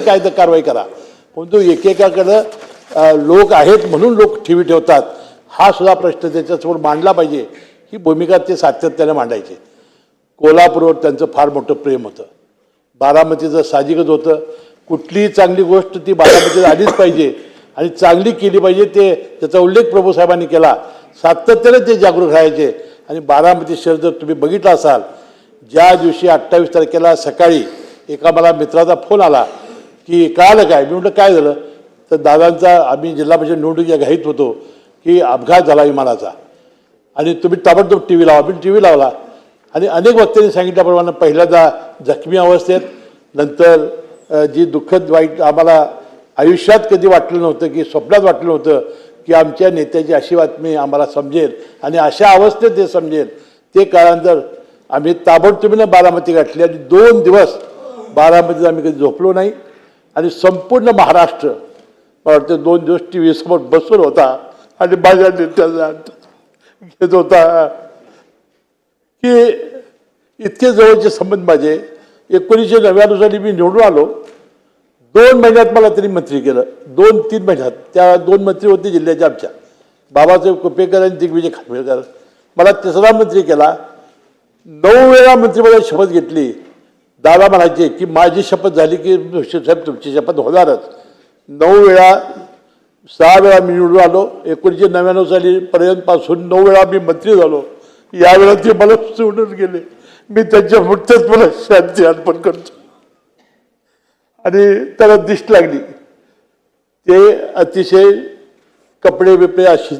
काय तर कारवाई करा. परंतु एकेकाकडं लोक आहेत म्हणून लोक ठेवी ठेवतात, हा सुद्धा प्रश्न त्याच्यासमोर मांडला पाहिजे. ही भूमिका ते सातत्याने मांडायचे. कोल्हापूरवर त्यांचं फार मोठं प्रेम होतं. बारामतीचं साहजिकच होतं. कुठलीही चांगली गोष्ट ती बारामतीत आलीच पाहिजे आणि चांगली केली पाहिजे. ते त्याचा उल्लेख प्रभूसाहेबांनी केला. सातत्याने ते जागरूक राहायचे. आणि बारामती शहर जर तुम्ही बघितलं असाल, ज्या दिवशी 28 तारखेला सकाळी एका मला मित्राचा फोन आला की कळालं काय. मी म्हटलं काय झालं. तर दादांचा आम्ही जिल्हा परिषद निवडणुकीच्या घाईत होतो की अपघात झाला विमानाचा आणि तुम्ही ताबडतोब टी व्ही लावा. मी टी व्ही लावला आणि अनेक वक्त्यांनी सांगितल्याप्रमाणे पहिल्यांदा जखमी अवस्थेत, नंतर जी दुःखद वाईट आम्हाला आयुष्यात कधी वाटलं नव्हतं की स्वप्नात वाटलं नव्हतं की आमच्या नेत्याची अशी बातमी आम्हाला समजेल आणि अशा अवस्थेत ते समजेल. ते काळानंतर आम्ही ताबडतोबीनं बारामती गाठली आणि 2 दिवस बारामतीत आम्ही कधी झोपलो नाही. आणि संपूर्ण महाराष्ट्र मला वाटतं 2 दिवस टी व्ही समोर बसून होता आणि माझ्या नेत्याचा घेत होता की इतके जवळचे संबंध माझे. 1999 साली मी निवडून आलो. 2 महिन्यात मला तरी मंत्री केलं. 2-3 महिन्यात. त्या 2 मंत्री होते जिल्ह्याच्या आमच्या, बाबासाहेब कुपेकर आणि दिग्विजय खानविलकर. मला 3रा मंत्री केला. 9 वेळा मंत्रिपदाची शपथ घेतली. दादा म्हणायचे की माझी शपथ झाली की साहेब तुमची शपथ होणारच. 9 वेळा, 6 वेळा मी निवडून आलो. 1999 साली पर्यंतपासून 9 वेळा मी मंत्री झालो. यावेळेला ते मला सोडून गेले. मी त्यांच्या मुठ्यात मला शांती अर्पण करतो. आणि त्याला दिष्ट लागली. ते अतिशय कपडे बिपडे अशी